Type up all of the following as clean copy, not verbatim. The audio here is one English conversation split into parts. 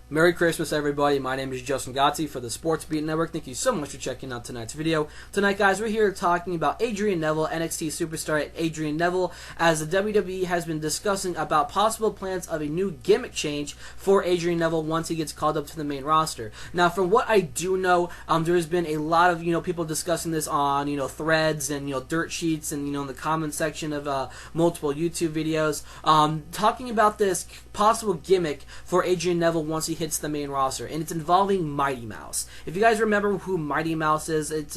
Merry Christmas, everybody. My name is Justin Godsey for the TSBN Network. Thank you so much for checking out tonight's video. Tonight, guys, we're here talking about Adrian Neville, NXT Superstar Adrian Neville, as the WWE has been discussing about possible plans of a new gimmick change for Adrian Neville once he gets called up to the main roster. Now, from what I do know, there has been a lot of people discussing this on threads and dirt sheets and in the comment section of multiple YouTube videos, talking about this possible gimmick for Adrian Neville once he hits the main roster, and it's involving Mighty Mouse. If you guys remember who Mighty Mouse is, it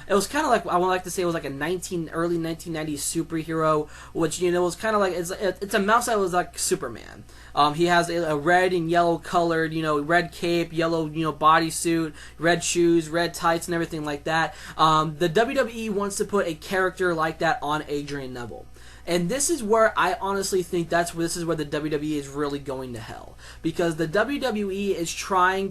was kind of like, I would like to say it was like a early 1990s superhero, which was kind of like, it's a mouse that was like Superman. He has a red and yellow colored, red cape, yellow, bodysuit, red shoes, red tights, and everything like that. The WWE wants to put a character like that on Adrian Neville. And this is where I honestly think this is where the WWE is really going to hell, because the WWE is trying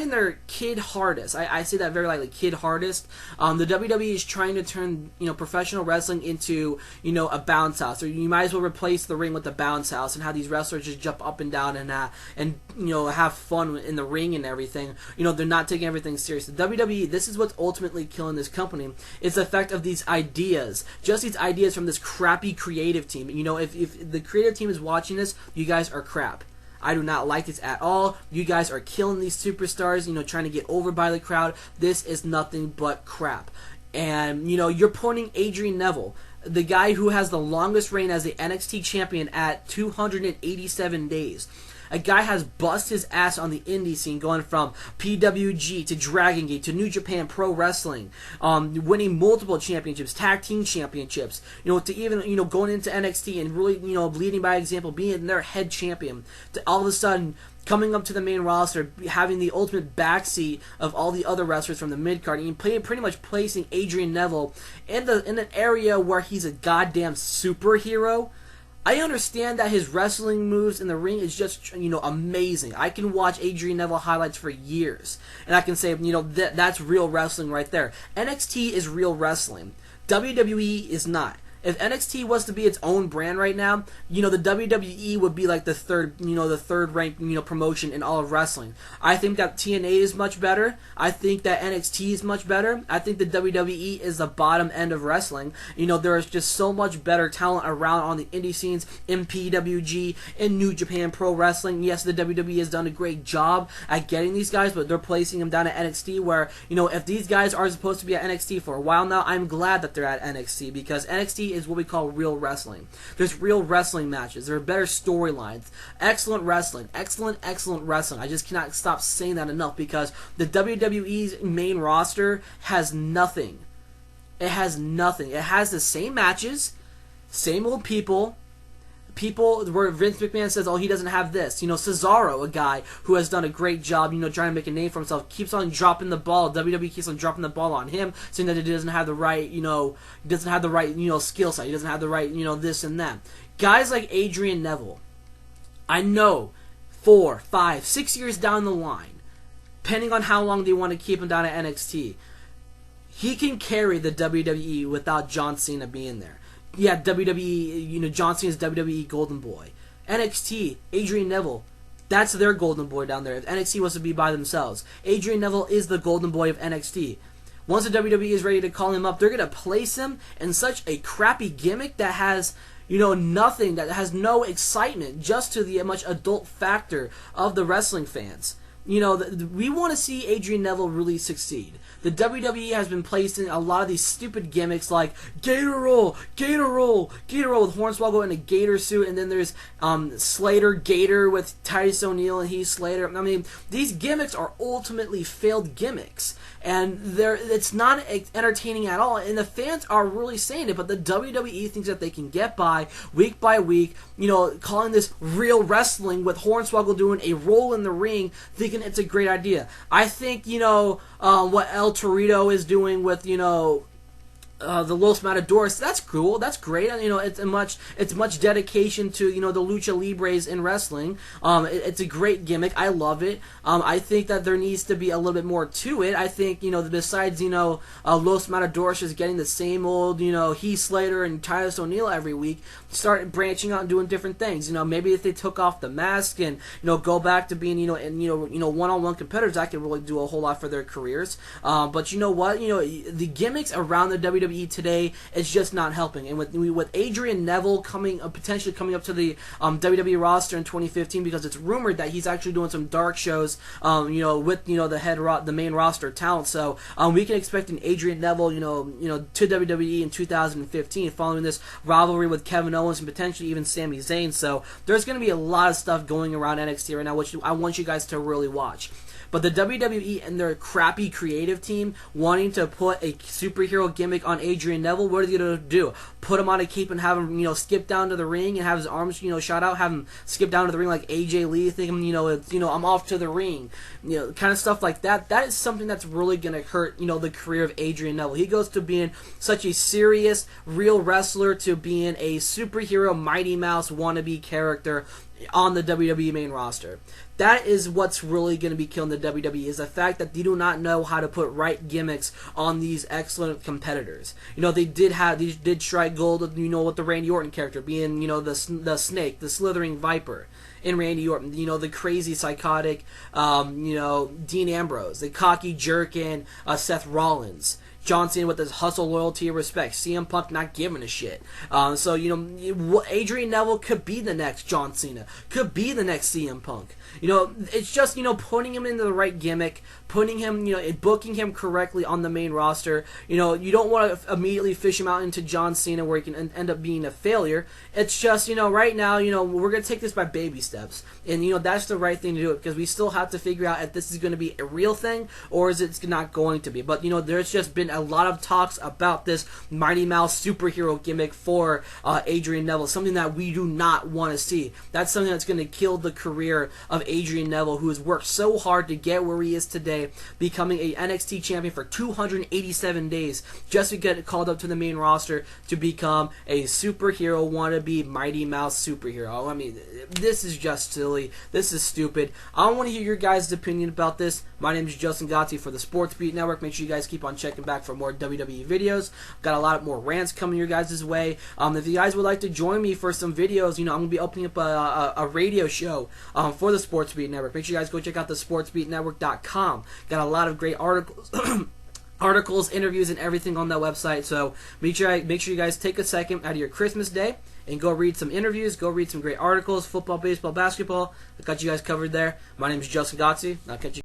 their kid hardest. I say that very lightly, kid hardest. The WWE is trying to turn professional wrestling into a bounce house, or you might as well replace the ring with a bounce house and have these wrestlers just jump up and down and have fun in the ring and everything. They're not taking everything serious. The WWE, this is what's ultimately killing this company. It's the effect of these ideas, just these ideas from this crappy creative team. If the creative team is watching this, you guys are crap. I do not like this at all. You guys are killing these superstars, trying to get over by the crowd. This is nothing but crap. And, you're pointing Adrian Neville, the guy who has the longest reign as the NXT champion at 287 days. A guy has bust his ass on the indie scene, going from PWG to Dragon Gate to New Japan Pro Wrestling, winning multiple championships, tag team championships, to even, going into NXT and really, leading by example, being their head champion, to all of a sudden coming up to the main roster, having the ultimate backseat of all the other wrestlers from the mid-card, and pretty much placing Adrian Neville in an area where he's a goddamn superhero. I understand that his wrestling moves in the ring is just, amazing. I can watch Adrian Neville highlights for years, and I can say, that's real wrestling right there. NXT is real wrestling. WWE is not. If NXT was to be its own brand right now, the WWE would be like the third ranked, promotion in all of wrestling. I think that TNA is much better. I think that NXT is much better. I think the WWE is the bottom end of wrestling. There is just so much better talent around on the indie scenes, in PWG, in New Japan Pro Wrestling. Yes, the WWE has done a great job at getting these guys, but they're placing them down at NXT where, if these guys are supposed to be at NXT for a while now, I'm glad that they're at NXT, because NXT is what we call real wrestling. There's real wrestling matches. There are better storylines. Excellent wrestling. Excellent wrestling. I just cannot stop saying that enough, because the WWE's main roster has nothing. It has nothing. It has the same matches, same old people where Vince McMahon says, oh, he doesn't have this. Cesaro, a guy who has done a great job, trying to make a name for himself, keeps on dropping the ball. WWE keeps on dropping the ball on him, saying that he doesn't have the right, skill set. He doesn't have the right, this and that. Guys like Adrian Neville, I know 4, 5, 6 years down the line, depending on how long they want to keep him down at NXT, he can carry the WWE without John Cena being there. Yeah, WWE, John Cena's WWE Golden Boy. NXT, Adrian Neville, that's their Golden Boy down there. If NXT was to be by themselves, Adrian Neville is the Golden Boy of NXT. Once the WWE is ready to call him up, they're going to place him in such a crappy gimmick that has, nothing, that has no excitement, just to the much adult factor of the wrestling fans. We want to see Adrian Neville really succeed. The WWE has been placing a lot of these stupid gimmicks like Gator Roll with Hornswoggle in a Gator suit, and then there's Slater Gator with Titus O'Neil and Heath Slater. I mean, these gimmicks are ultimately failed gimmicks, and it's not entertaining at all, and the fans are really saying it, but the WWE thinks that they can get by week, calling this real wrestling with Hornswoggle doing a roll in the ring, thinking it's a great idea. I think, what El Torito is doing with, the Los Matadores, that's cool, that's great. You know, it's much dedication to, you know, the lucha libres in wrestling. It's a great gimmick. I love it. I think that there needs to be a little bit more to it. I think, you know, besides, you know, Los Matadores just getting the same old, you know, Heath Slater and Titus O'Neil every week, start branching out and doing different things. You know, maybe if they took off the mask and, you know, go back to being, you know, one-on-one competitors, that could really do a whole lot for their careers. But you know what? You know, the gimmicks around the WWE today is just not helping. And with Adrian Neville potentially coming up to the WWE roster in 2015, because it's rumored that he's actually doing some dark shows, you know, with, you know, the main roster talent. So we can expect an Adrian Neville, you know, to WWE in 2015, following this rivalry with Kevin Owens and potentially even Sami Zayn. So there's going to be a lot of stuff going around NXT right now, which I want you guys to really watch. But the WWE and their crappy creative team wanting to put a superhero gimmick on Adrian Neville, what are they going to do? Put him on a cape and have him, you know, skip down to the ring and have his arms, you know, shot out, have him skip down to the ring like AJ Lee, thinking, you know, I'm off to the ring, you know, kind of stuff like that. That is something that's really going to hurt, you know, the career of Adrian Neville. He goes to being such a serious, real wrestler to being a superhero Mighty Mouse wannabe character on the WWE main roster. That is what's really going to be killing the WWE, is the fact that they do not know how to put right gimmicks on these excellent competitors. You know, they did strike gold, you know, with the Randy Orton character being, you know, the snake, the slithering viper in Randy Orton, you know, the crazy psychotic, you know, Dean Ambrose, the cocky jerk in Seth Rollins. John Cena with his hustle, loyalty, and respect. CM Punk not giving a shit. So, you know, Adrian Neville could be the next John Cena. Could be the next CM Punk. You know, it's just, you know, putting him into the right gimmick, putting him, you know, booking him correctly on the main roster. You know, you don't want to immediately fish him out into John Cena where he can end up being a failure. It's just, you know, right now, you know, we're going to take this by baby steps. And, you know, that's the right thing to do, because we still have to figure out if this is going to be a real thing or is it not going to be. But, you know, there's just been a lot of talks about this Mighty Mouse superhero gimmick for Adrian Neville, something that we do not want to see. That's something that's going to kill the career of Adrian Neville, who has worked so hard to get where he is today, becoming a NXT champion for 287 days, just to get called up to the main roster to become a superhero wannabe Mighty Mouse superhero. I mean, this is just silly. This is stupid. I want to hear your guys' opinion about this. My name is Justin Godsey for the Sports Beat Network. Make sure you guys keep on checking back for more WWE videos. Got a lot more rants coming your guys' way. If you guys would like to join me for some videos, you know, I'm going to be opening up a radio show for the Sports Beat Network. Make sure you guys go check out the sportsbeatnetwork.com. Got a lot of great articles. Articles, interviews, and everything on that website. So make sure you guys take a second out of your Christmas day and go read some interviews, go read some great articles, football, baseball, basketball. I got you guys covered there. My name is Justin Godsey. I'll catch you